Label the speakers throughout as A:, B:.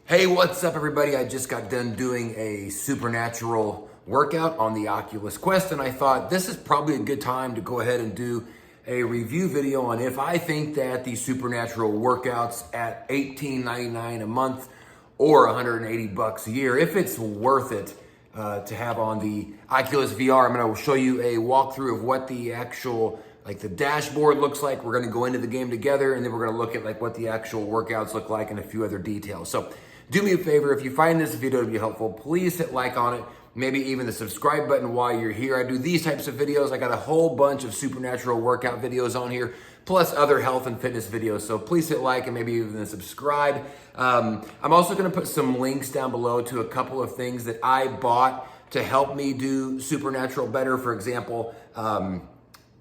A: Hey, what's up everybody? I just got done doing a supernatural workout on the Oculus Quest, and I thought this is probably a good time to go ahead and do a review video on if I think that these supernatural workouts at $18.99 a month or 180 bucks a year, if it's worth it to have on the Oculus VR. I'm going to show you a walkthrough of what the actual the dashboard looks like. We're going to go into the game together, and then we're going to look at what the actual workouts look like and a few other details. So do me a favor, if you find this video to be helpful, please hit like on it, maybe even the subscribe button while you're here. I do these types of videos. I got a whole bunch of supernatural workout videos on here, plus other health and fitness videos. So please hit like and maybe even subscribe. I'm also going to put some links down below to a couple of things that I bought to help me do supernatural better. For example,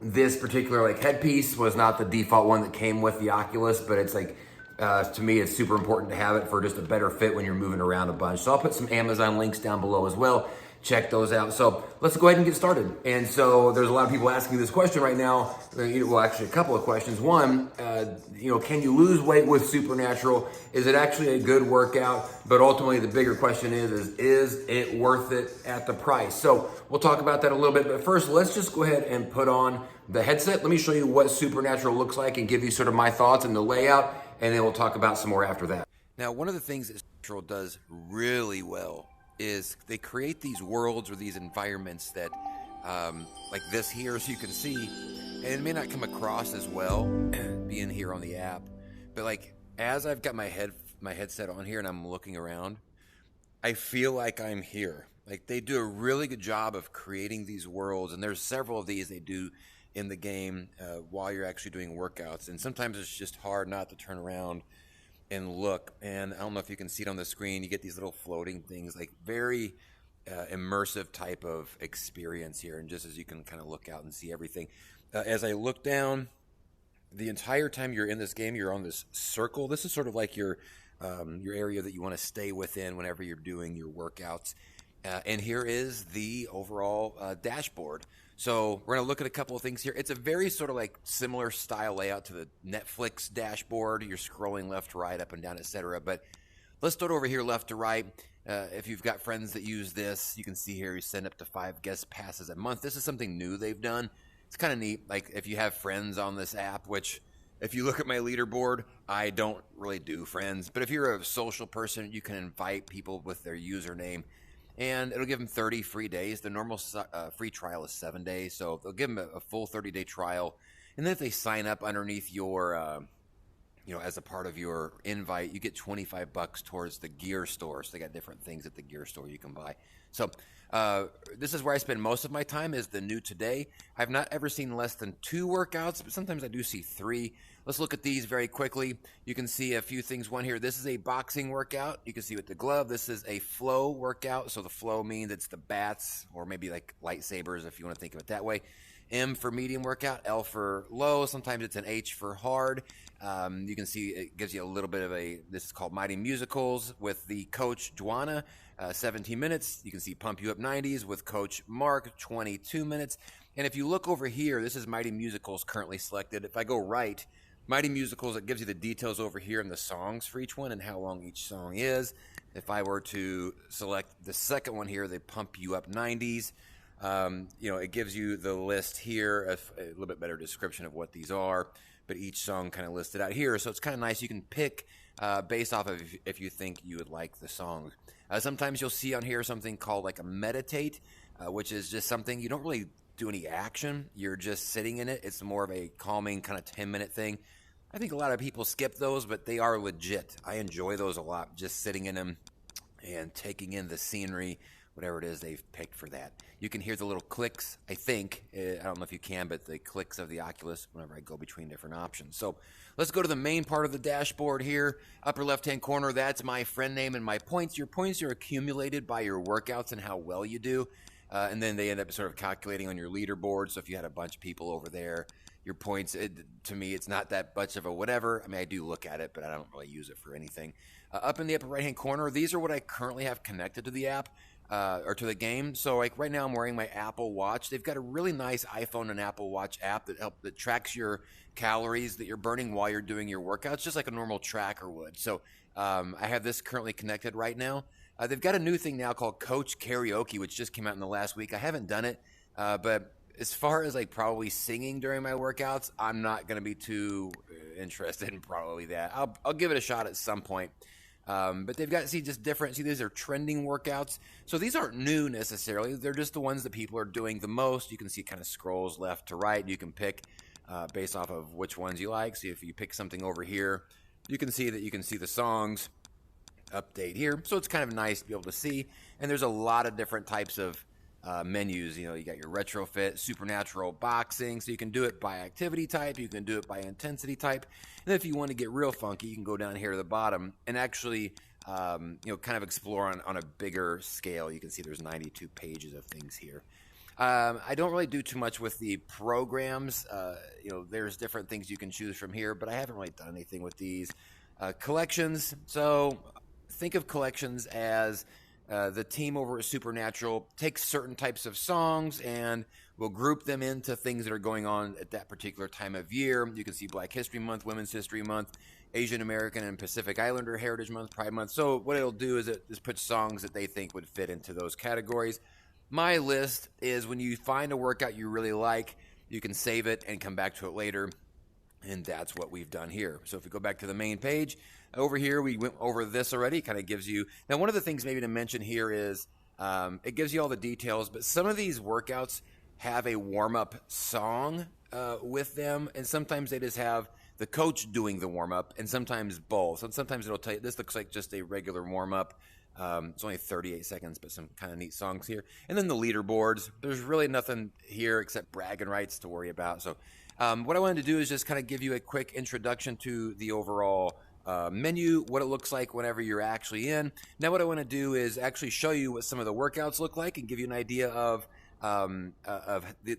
A: this particular headpiece was not the default one that came with the Oculus, but it's to me, it's super important to have it for just a better fit when you're moving around a bunch. So I'll put some Amazon links down below as well. Check those out. So let's go ahead and get started. And so there's a lot of people asking this question right now. Well, actually a couple of questions. One, can you lose weight with supernatural? Is it actually a good workout? But ultimately the bigger question is it worth it at the price? So we'll talk about that a little bit. But first, let's just go ahead and put on the headset. Let me show you what supernatural looks like and give you sort of my thoughts and the layout. And then we'll talk about some more after that. Now, one of the things that Supernatural does really well is they create these worlds or these environments that, like this here, as you can see, and it may not come across as well being here on the app, but as I've got my headset on here and I'm looking around, I feel like I'm here. They do a really good job of creating these worlds, and there's several of these they do in the game while you're actually doing workouts, and sometimes it's just hard not to turn around and look. And I don't know if you can see it on the screen, you get these little floating things, very immersive type of experience here. And just as you can kind of look out and see everything, as I look down, the entire time you're in this game, you're on this circle. This is sort of like your area that you want to stay within whenever you're doing your workouts. And here is the overall dashboard. So we're going to look at a couple of things here. It's a very sort of similar style layout to the Netflix dashboard. You're scrolling left to right, up and down, etc. But let's start over here left to right. If you've got friends that use this, you can see here you send up to 5 guest passes a month. This is something new they've done. It's kind of neat. If you have friends on this app, which if you look at my leaderboard, I don't really do friends. But if you're a social person, you can invite people with their username, and it'll give them 30 free days. The normal free trial is 7 days, so they'll give them a full 30-day trial. And then if they sign up underneath your, as a part of your invite, you get 25 bucks towards the gear store. So they got different things at the gear store you can buy. So this is where I spend most of my time, is the new today. I've not ever seen less than 2 workouts, but sometimes I do see 3. Let's look at these very quickly. You can see a few things. One here, this is a boxing workout. You can see with the glove, this is a flow workout. So the flow means it's the bats, or maybe lightsabers if you want to think of it that way. M for medium workout, L for low. Sometimes it's an H for hard. You can see it gives you a little bit of this is called Mighty Musicals with the coach Juana, 17 minutes. You can see Pump You Up 90s with coach Mark, 22 minutes. And if you look over here, this is Mighty Musicals currently selected. If I go right, Mighty Musicals, it gives you the details over here and the songs for each one and how long each song is. If I were to select the second one here, the Pump You Up 90s, it gives you the list here, a little bit better description of what these are, but each song kind of listed out here. So it's kind of nice. You can pick based off of if you think you would like the song. Sometimes you'll see on here something called a meditate, which is just something you don't really do any action. You're just sitting in it. It's more of a calming kind of 10-minute thing. I think a lot of people skip those, but they are legit. I enjoy those a lot, just sitting in them and taking in the scenery, whatever it is they've picked for that. You can hear the little clicks, I think. I don't know if you can, but the clicks of the Oculus whenever I go between different options. So let's go to the main part of the dashboard here. Upper left-hand corner, that's my friend name and my points. Your points are accumulated by your workouts and how well you do. And then they end up sort of calculating on your leaderboard. So if you had a bunch of people over there, your points, to me, it's not that much of a whatever. I mean, I do look at it, but I don't really use it for anything. Up in the upper right-hand corner, these are what I currently have connected to the app. Or to the game. So right now I'm wearing my Apple Watch. They've got a really nice iPhone and Apple Watch app that tracks your calories that you're burning while you're doing your workouts, just like a normal tracker would. So I have this currently connected right now. They've got a new thing now called Coach Karaoke, which just came out in the last week. I haven't done it, but as far as like probably singing during my workouts, I'm not going to be too interested in probably that. I'll give it a shot at some point. But they've got, see, just different. See, these are trending workouts. So these aren't new necessarily. They're just the ones that people are doing the most. You can see kind of scrolls left to right. You can pick based off of which ones you like. See, if you pick something over here, you can see that you can see the songs update here. So it's kind of nice to be able to see. And there's a lot of different types of menus. You know, you got your retrofit, supernatural, boxing. So you can do it by activity type. You can do it by intensity type. And if you want to get real funky, you can go down here to the bottom and actually, you know, kind of explore on a bigger scale. You can see there's 92 pages of things here. I don't really do too much with the programs. You know, there's different things you can choose from here, but I haven't really done anything with these. Collections. So think of collections as the team over at Supernatural takes certain types of songs and will group them into things that are going on at that particular time of year. You can see Black History Month, Women's History Month, Asian American and Pacific Islander Heritage Month, Pride Month. So what it'll do is it just puts songs that they think would fit into those categories. My list is when you find a workout you really like, you can save it and come back to it later. And that's what we've done here. So if we go back to the main page, over here we went over this already. Kind of gives you, now one of the things maybe to mention here is it gives you all the details, but some of these workouts have a warm-up song with them, and sometimes they just have the coach doing the warm-up, and sometimes both. So sometimes it'll tell you, this looks like just a regular warm-up. It's only 38 seconds, but some kind of neat songs here. And then the leaderboards. There's really nothing here except bragging rights to worry about. So what I wanted to do is just kind of give you a quick introduction to the overall menu, what it looks like whenever you're actually in. Now what I want to do is actually show you what some of the workouts look like and give you an idea of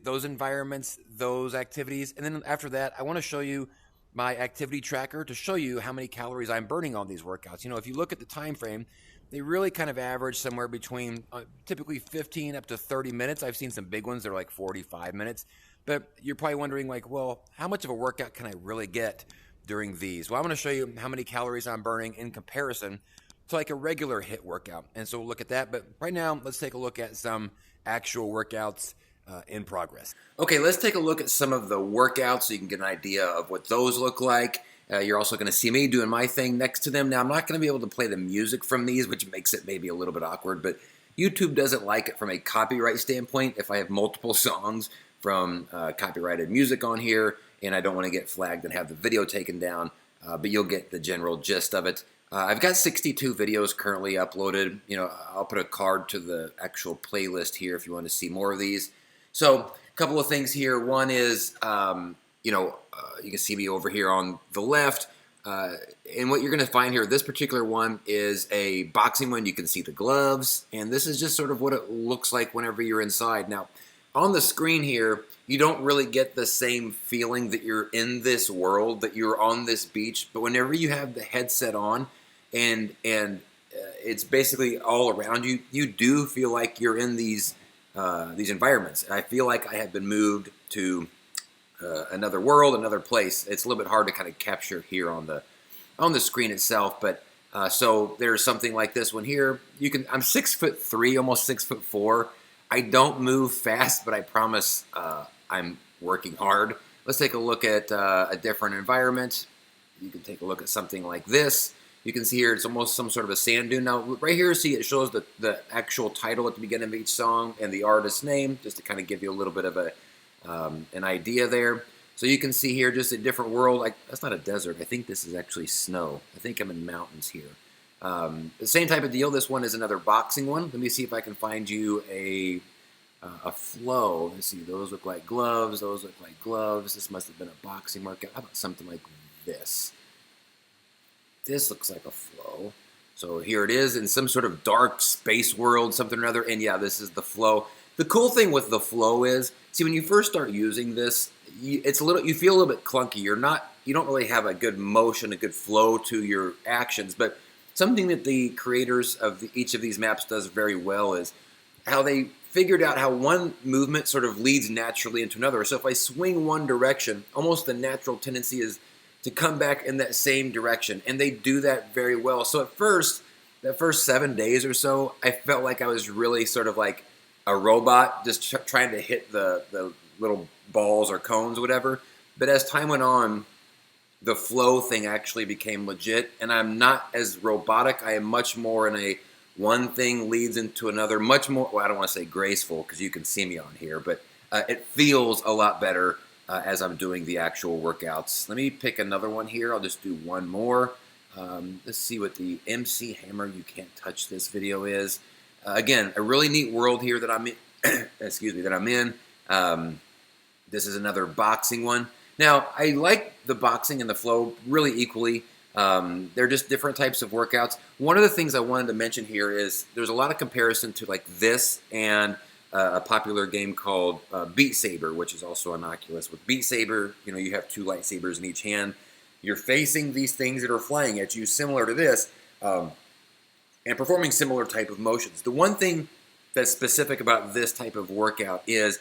A: those environments, those activities. And then after that, I want to show you my activity tracker to show you how many calories I'm burning on these workouts. You know, if you look at the time frame, they really kind of average somewhere between typically 15 up to 30 minutes. I've seen some big ones that are like 45 minutes. But you're probably wondering, like, well, how much of a workout can I really get during these? Well, I'm going to show you how many calories I'm burning in comparison to like a regular HIIT workout. And so we'll look at that. But right now, let's take a look at some actual workouts in progress. Okay, let's take a look at some of the workouts so you can get an idea of what those look like. You're also going to see me doing my thing next to them. Now, I'm not going to be able to play the music from these, which makes it maybe a little bit awkward, but YouTube doesn't like it from a copyright standpoint if I have multiple songs from copyrighted music on here, and I don't want to get flagged and have the video taken down, but you'll get the general gist of it. I've got 62 videos currently uploaded. You know, I'll put a card to the actual playlist here if you want to see more of these. So, a couple of things here. One is, you know, you can see me over here on the left, and what you're going to find here, this particular one is a boxing one. You can see the gloves, and this is just sort of what it looks like whenever you're inside. Now, on the screen here, you don't really get the same feeling that you're in this world, that you're on this beach, but whenever you have the headset on and it's basically all around you, you do feel like you're in these environments. And I feel like I have been moved to another world, another place. It's a little bit hard to kind of capture here on the screen itself, but so there's something like this one here. I'm 6'3", almost 6'4". I don't move fast, but I promise I'm working hard. Let's take a look at a different environment. You can take a look at something like this. You can see here it's almost some sort of a sand dune. Now, right here, see it shows the actual title at the beginning of each song and the artist's name, just to kind of give you a little bit of an idea there. So you can see here just a different world. That's not a desert. I think this is actually snow. I think I'm in mountains here. The same type of deal. This one is another boxing one. Let me see if I can find you a flow. Let's see. Those look like gloves. Those look like gloves. This must have been a boxing workout. How about something like this? This looks like a flow. So here it is in some sort of dark space world, something or other. And yeah, this is the flow. The cool thing with the flow is, see, when you first start using this, you feel a little bit clunky. You don't really have a good motion, a good flow to your actions. But something that the creators of each of these maps does very well is how they figured out how one movement sort of leads naturally into another. So if I swing one direction, almost the natural tendency is to come back in that same direction. And they do that very well. So at first, that first 7 days or so, I felt like I was really sort of like a robot, just trying to hit the little balls or cones or whatever. But as time went on, the flow thing actually became legit, and I'm not as robotic. I am much more in a one thing leads into another, much more, well, I don't want to say graceful because you can see me on here, but it feels a lot better as I'm doing the actual workouts. Let me pick another one here. I'll just do one more. Let's see what the MC Hammer You Can't Touch This video is. Again, a really neat world here that I'm in. Excuse me, that I'm in. This is another boxing one. Now, I like the boxing and the flow really equally. They're just different types of workouts. One of the things I wanted to mention here is there's a lot of comparison to like this and a popular game called Beat Saber, which is also on Oculus. With Beat Saber, you know, you have 2 lightsabers in each hand. You're facing these things that are flying at you, similar to this, and performing similar type of motions. The one thing that's specific about this type of workout is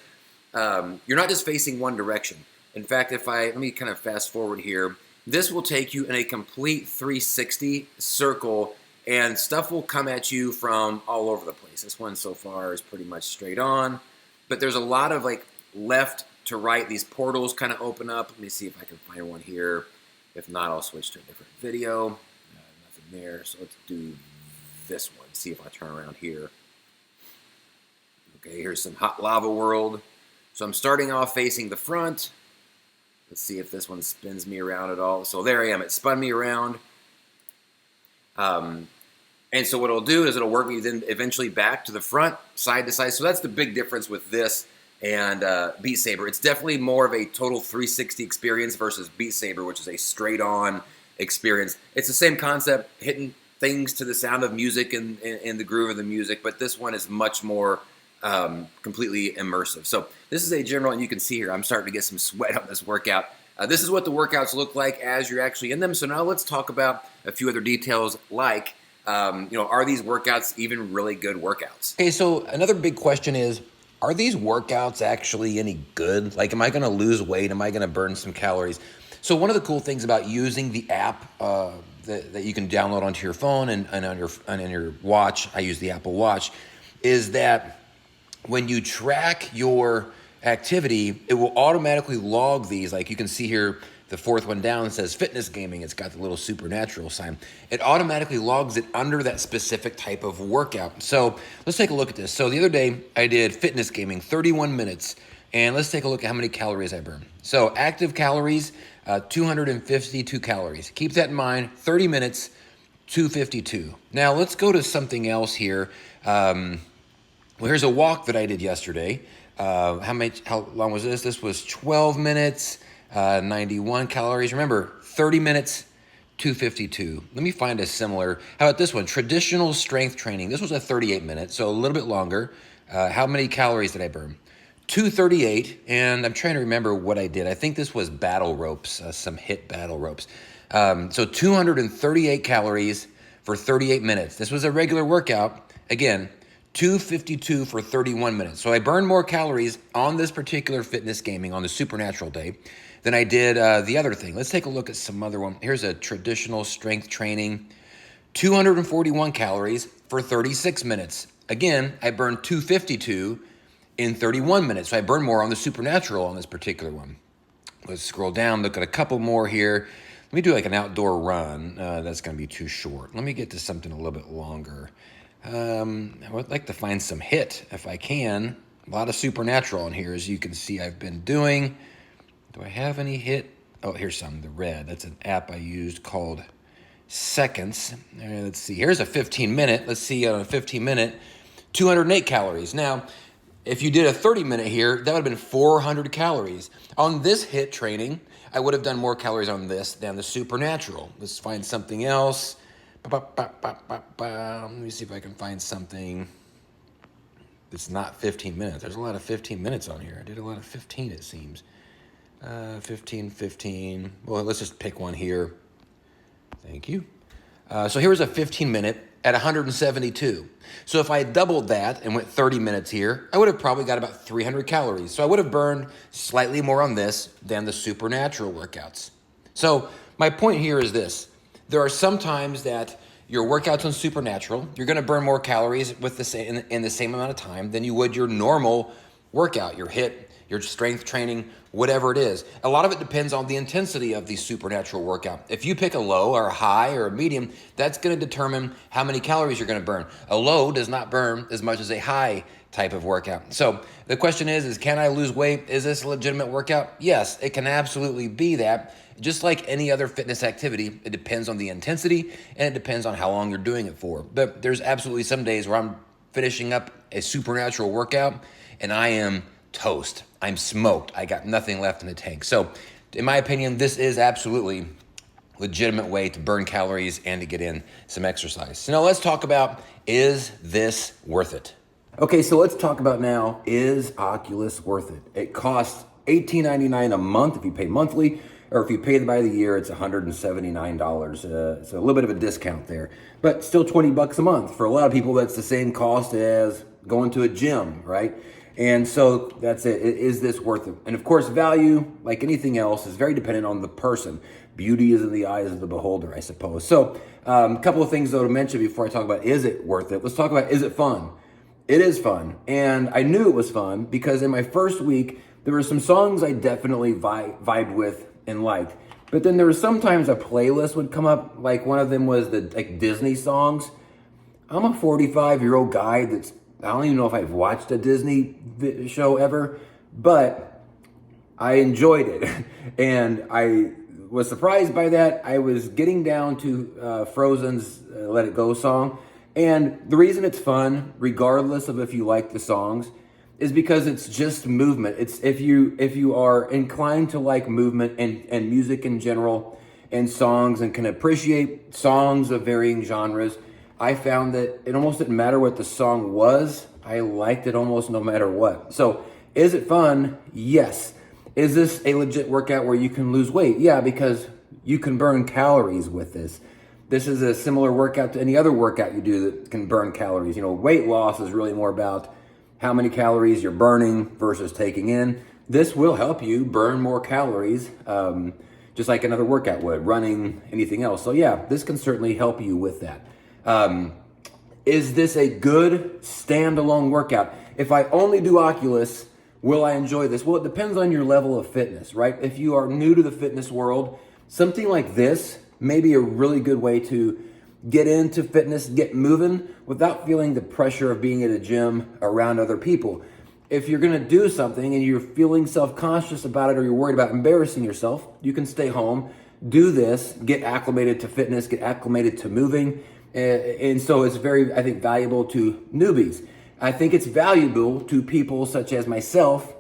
A: you're not just facing one direction. In fact, let me kind of fast forward here, this will take you in a complete 360 circle, and stuff will come at you from all over the place. This one so far is pretty much straight on, but there's a lot of like left to right. These portals kind of open up. Let me see if I can find one here. If not, I'll switch to a different video. Nothing there, so let's do this one. See if I turn around here. Okay, here's some hot lava world. So I'm starting off facing the front. Let's see if this one spins me around at all. So there I am. It spun me around. And so what it'll do is it'll work me then eventually back to the front, side to side. So that's the big difference with this and Beat Saber. It's definitely more of a total 360 experience versus Beat Saber, which is a straight-on experience. It's the same concept, hitting things to the sound of music and the groove of the music, but this one is much more completely immersive. So this is a general, and you can see here, I'm starting to get some sweat on this workout. This is what the workouts look like as you're actually in them. So now let's talk about a few other details like, are these workouts even really good workouts? Okay, so another big question is, are these workouts actually any good? Like, am I gonna lose weight? Am I gonna burn some calories? So one of the cool things about using the app that you can download onto your phone and on your watch, I use the Apple Watch, is that when you track your activity, it will automatically log these. Like you can see here, the fourth one down says fitness gaming. It's got the little supernatural sign. It automatically logs it under that specific type of workout. So let's take a look at this. So the other day I did fitness gaming, 31 minutes. And let's take a look at how many calories I burned. So active calories, 252 calories. Keep that in mind, 30 minutes, 252. Now let's go to something else here. Well, here's a walk that I did yesterday. How long was this? This was 12 minutes, 91 calories. Remember, 30 minutes, 252. Let me find a similar. How about this one? Traditional strength training. This was a 38 minute, so a little bit longer. How many calories did I burn? 238, and I'm trying to remember what I did. I think this was battle ropes, some HIIT battle ropes. So 238 calories for 38 minutes. This was a regular workout. Again, 252 for 31 minutes. So I burned more calories on this particular fitness gaming on the supernatural day than I did the other thing. Let's take a look at some other one. Here's a traditional strength training, 241 calories for 36 minutes. Again, I burned 252 in 31 minutes. So I burned more on the supernatural on this particular one. Let's scroll down, look at a couple more here. Let me do like an outdoor run. That's gonna be too short. Let me get to something a little bit longer. I would like to find some HIIT if I can. A lot of supernatural in here, as you can see I've been doing. Do I have any HIIT? Oh, here's some, the red. That's an app I used called Seconds. Let's see, here's a 15 minute. Let's see on a 15 minute, 208 calories. Now, if you did a 30 minute here, that would have been 400 calories. On this HIIT training, I would have done more calories on this than the supernatural. Let's find something else. Let me see if I can find something that's not 15 minutes. There's a lot of 15 minutes on here. I did a lot of 15, it seems. 15. Well, let's just pick one here. Thank you. So here was a 15 minute at 172. So if I doubled that and went 30 minutes here, I would have probably got about 300 calories. So I would have burned slightly more on this than the supernatural workouts. So my point here is this. There are some times that your workouts on Supernatural, you're going to burn more calories with the same in the same amount of time than you would your normal workout, your HIIT, your strength training, whatever it is. A lot of it depends on the intensity of the Supernatural workout. If you pick a low or a high or a medium, that's going to determine how many calories you're going to burn. A low does not burn as much as a high type of workout. So the question is can I lose weight? Is this a legitimate workout? Yes, it can absolutely be that. Just like any other fitness activity, it depends on the intensity and it depends on how long you're doing it for. But there's absolutely some days where I'm finishing up a Supernatural workout and I am toast. I'm smoked. I got nothing left in the tank. So in my opinion, this is absolutely a legitimate way to burn calories and to get in some exercise. So now let's talk about, is this worth it? Okay, so let's talk about now, is Oculus worth it? It costs $18.99 a month if you pay monthly, or if you pay by the year, it's $179. So a little bit of a discount there, but still $20 a month. For a lot of people, that's the same cost as going to a gym, right? And so that's it. Is this worth it? And of course, value, like anything else, is very dependent on the person. Beauty is in the eyes of the beholder, I suppose. So a couple of things though to mention before I talk about, is it worth it? Let's talk about, is it fun? It is fun. And I knew it was fun because in my first week, there were some songs I definitely vibed with and liked. But then there was sometimes a playlist would come up, like one of them was the Disney songs. I'm a 45-year-old guy that's, I don't even know if I've watched a Disney show ever, but I enjoyed it. And I was surprised by that. I was getting down to Frozen's Let It Go song. And the reason it's fun, regardless of if you like the songs, is because it's just movement. It's if you are inclined to like movement and music in general and songs and can appreciate songs of varying genres, I found that it almost didn't matter what the song was. I liked it almost no matter what. So is it fun? Yes. Is this a legit workout where you can lose weight? Yeah, because you can burn calories with this. This is a similar workout to any other workout you do that can burn calories. You know, weight loss is really more about how many calories you're burning versus taking in. This will help you burn more calories, just like another workout would, running, anything else. So yeah, this can certainly help you with that. Is this a good standalone workout? If I only do Oculus, will I enjoy this? Well, it depends on your level of fitness, right? If you are new to the fitness world, something like this may be a really good way to get into fitness, get moving without feeling the pressure of being at a gym around other people. If you're gonna do something and you're feeling self-conscious about it or you're worried about embarrassing yourself, you can stay home, do this, get acclimated to fitness, get acclimated to moving. And so it's very, I think, valuable to newbies. I think it's valuable to people such as myself.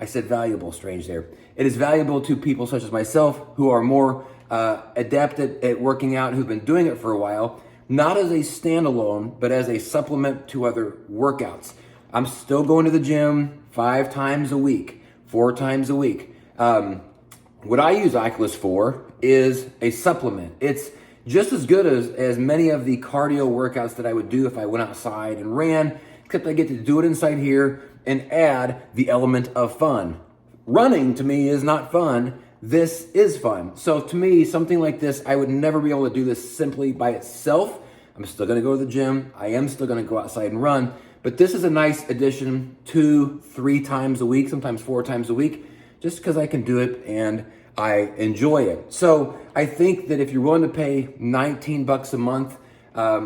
A: I said valuable, strange there. It is valuable to people such as myself who are more adept at working out, who've been doing it for a while, not as a standalone, but as a supplement to other workouts. I'm still going to the gym 5 times a week, 4 times a week. What I use Oculus for is a supplement. It's just as good as many of the cardio workouts that I would do if I went outside and ran, except I get to do it inside here and add the element of fun. Running to me is not fun. This is fun. So to me, something like this, I would never be able to do this simply by itself. I'm still gonna go to the gym. I am still gonna go outside and run, but this is a nice addition 2-3 times a week, sometimes 4 times a week, just because I can do it and I enjoy it. So I think that if you're willing to pay $19 a month,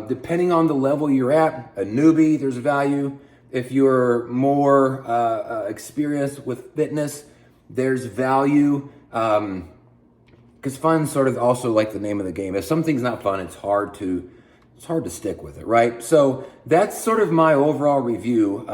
A: depending on the level you're at, a newbie, there's value. If you're more experienced with fitness, there's value. Because fun's sort of also like the name of the game. If something's not fun, it's hard to stick with it, right? So that's sort of my overall review.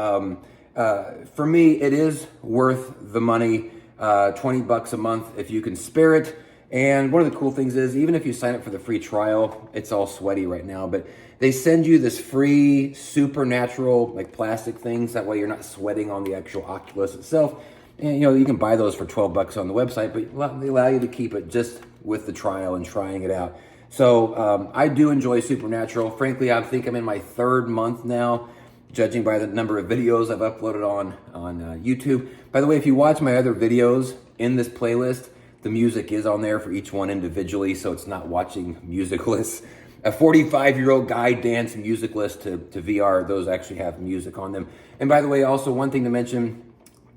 A: For me, it is worth the money, $20 a month if you can spare it. And one of the cool things is, even if you sign up for the free trial, it's all sweaty right now, but they send you this free Supernatural like plastic things. That way you're not sweating on the actual Oculus itself. And you know, you can buy those for $12 on the website, but they allow you to keep it just with the trial and trying it out. So I do enjoy Supernatural. Frankly, I think I'm in my 3rd month now, judging by the number of videos I've uploaded on YouTube. By the way, if you watch my other videos in this playlist, The music is on there for each one individually, so it's not watching music lists. A 45-year-old guy dance music list to VR, those actually have music on them. And by the way, also one thing to mention,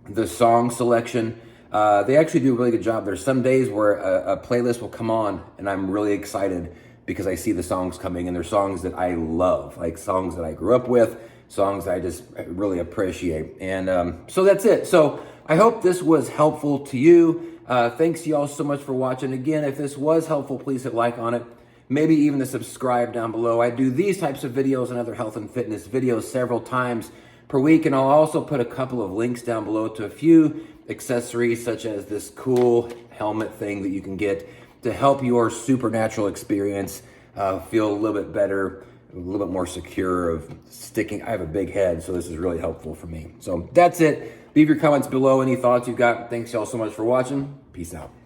A: the song selection, they actually do a really good job. There's some days where a playlist will come on and I'm really excited because I see the songs coming, and they're songs that I love, like songs that I grew up with, songs that I just really appreciate. And so that's it. So I hope this was helpful to you. Thanks to y'all so much for watching. Again, if this was helpful, please hit like on it. Maybe even to subscribe down below. I do these types of videos and other health and fitness videos several times per week, and I'll also put a couple of links down below to a few accessories such as this cool helmet thing that you can get to help your supernatural experience feel a little bit better, a little bit more secure of sticking. I have a big head, so this is really helpful for me. So that's it. Leave your comments below, any thoughts you've got. Thanks y'all so much for watching. Peace out.